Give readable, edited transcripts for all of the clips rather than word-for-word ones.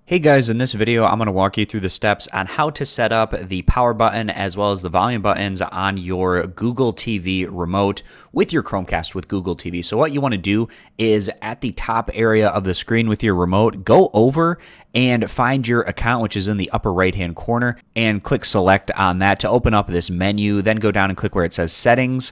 Hey guys, in this video, I'm going to walk you through the steps on how to set up the power button as well as the volume buttons on your Google TV remote with your Chromecast with Google TV. So what you want to do is at the top area of the screen with your remote, go over and find your account, which is in the upper right-hand corner, and click select on that to open up this menu. Then go down and click where it says settings.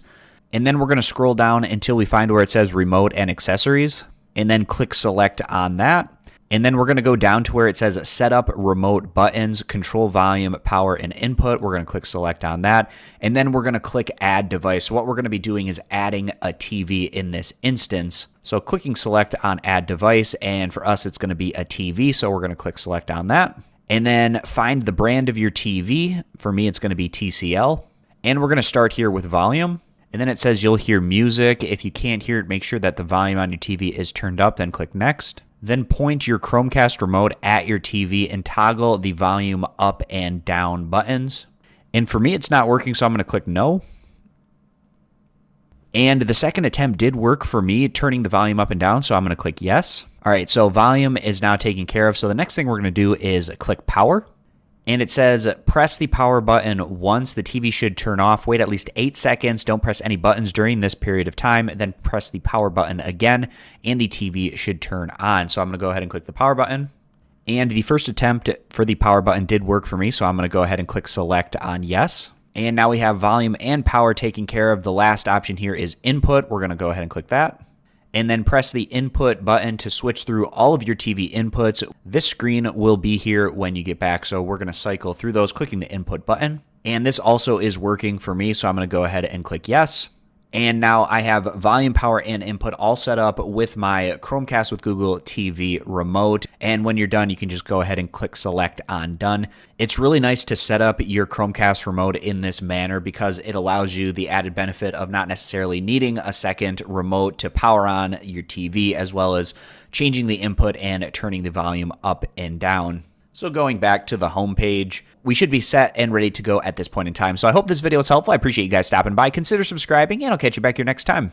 And then we're going to scroll down until we find where it says remote and accessories, and then click select on that. And then we're going to go down to where it says set up remote buttons, control volume, power, and input. We're going to click select on that. And then we're going to click add device. So what we're going to be doing is adding a TV in this instance. So clicking select on add device, and for us, it's going to be a TV. So we're going to click select on that. And then find the brand of your TV. For me, it's going to be TCL. And we're going to start here with volume. And then it says you'll hear music. If you can't hear it, make sure that the volume on your TV is turned up, then click next. Then point your Chromecast remote at your TV and toggle the volume up and down buttons. And for me, it's not working, so I'm going to click no. And the second attempt did work for me, turning the volume up and down, so I'm going to click yes. All right, so volume is now taken care of. So the next thing we're going to do is click power. And it says press the power button once. The TV should turn off. Wait at least 8 seconds. Don't press any buttons during this period of time. Then press the power button again, and the TV should turn on. So I'm going to go ahead and click the power button. And the first attempt for the power button did work for me, so I'm going to go ahead and click select on yes. And now we have volume and power taken care of. The last option here is input. We're going to go ahead and click that. And then press the input button to switch through all of your TV inputs. This screen will be here when you get back, so we're going to cycle through those, clicking the input button. And this also is working for me, so I'm going to go ahead and click yes. And now I have volume, power, and input all set up with my Chromecast with Google TV remote. And when you're done, you can just go ahead and click select on done. It's really nice to set up your Chromecast remote in this manner because it allows you the added benefit of not necessarily needing a second remote to power on your TV, as well as changing the input and turning the volume up and down. So going back to the home page, we should be set and ready to go at this point in time. So I hope this video was helpful. I appreciate you guys stopping by. Consider subscribing, and I'll catch you back here next time.